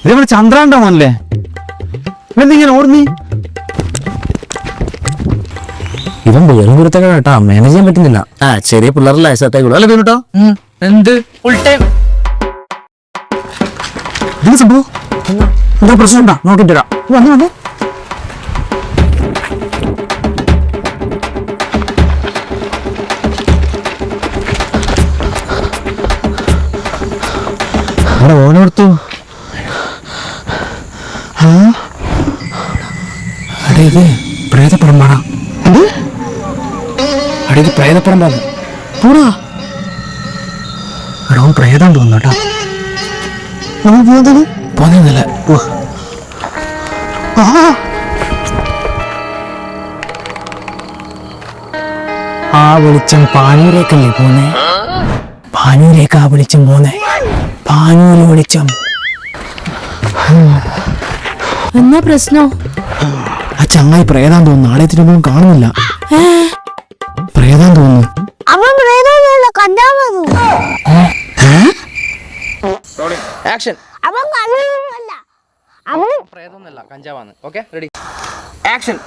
ഇതേപോലെ ചന്ദ്രാണ്ടോ മോനല്ലേ? ഇവന്തിങ്ങനെ ഓടുന്നീ? ഇവൻ വെറും കുരുത്തൊക്കെ കേട്ടാ, മാനേജ് ചെയ്യാൻ പറ്റുന്നില്ല. ചെറിയ പിള്ളേരല്ല സെറ്റായിക്കോളൂ അല്ലേ കേട്ടോ? എന്ത് ഫുൾ ടൈം സംഭവം എന്താ പ്രശ്നം ഉണ്ടാ? നോക്കിട്ട് വരാം. വന്നു വന്നു. അവിടെ ഓനെടുത്തു. അടേ ഇത് പ്രേതപ്പറമ്പാണ്. അടേ ഇത് പ്രേതപ്പറമ്പാണ്. പൂടാ എടോ പ്രേതം തോന്നുന്നു കേട്ടോ. പോന്നില്ല. ആ വെളിച്ചം പാനൂരേക്കല്ലേ പോന്നെ? പാനൂരേക്ക് ആ വെളിച്ചം പോന്നെ. പാനൂര് വെളിച്ചം. എന്നാ പ്രശ്നോ? ആ ചങ്ങായി പ്രേതാൻ തോന്നുന്നു. നാളെ എത്തിയപ്പോഴും കാണുന്നില്ല. പ്രേതാൻ തോന്നുന്നു. ആക്ഷൻ. പ്രേതമൊന്നുമല്ല, കഞ്ചാവാണ്. Okay ready action.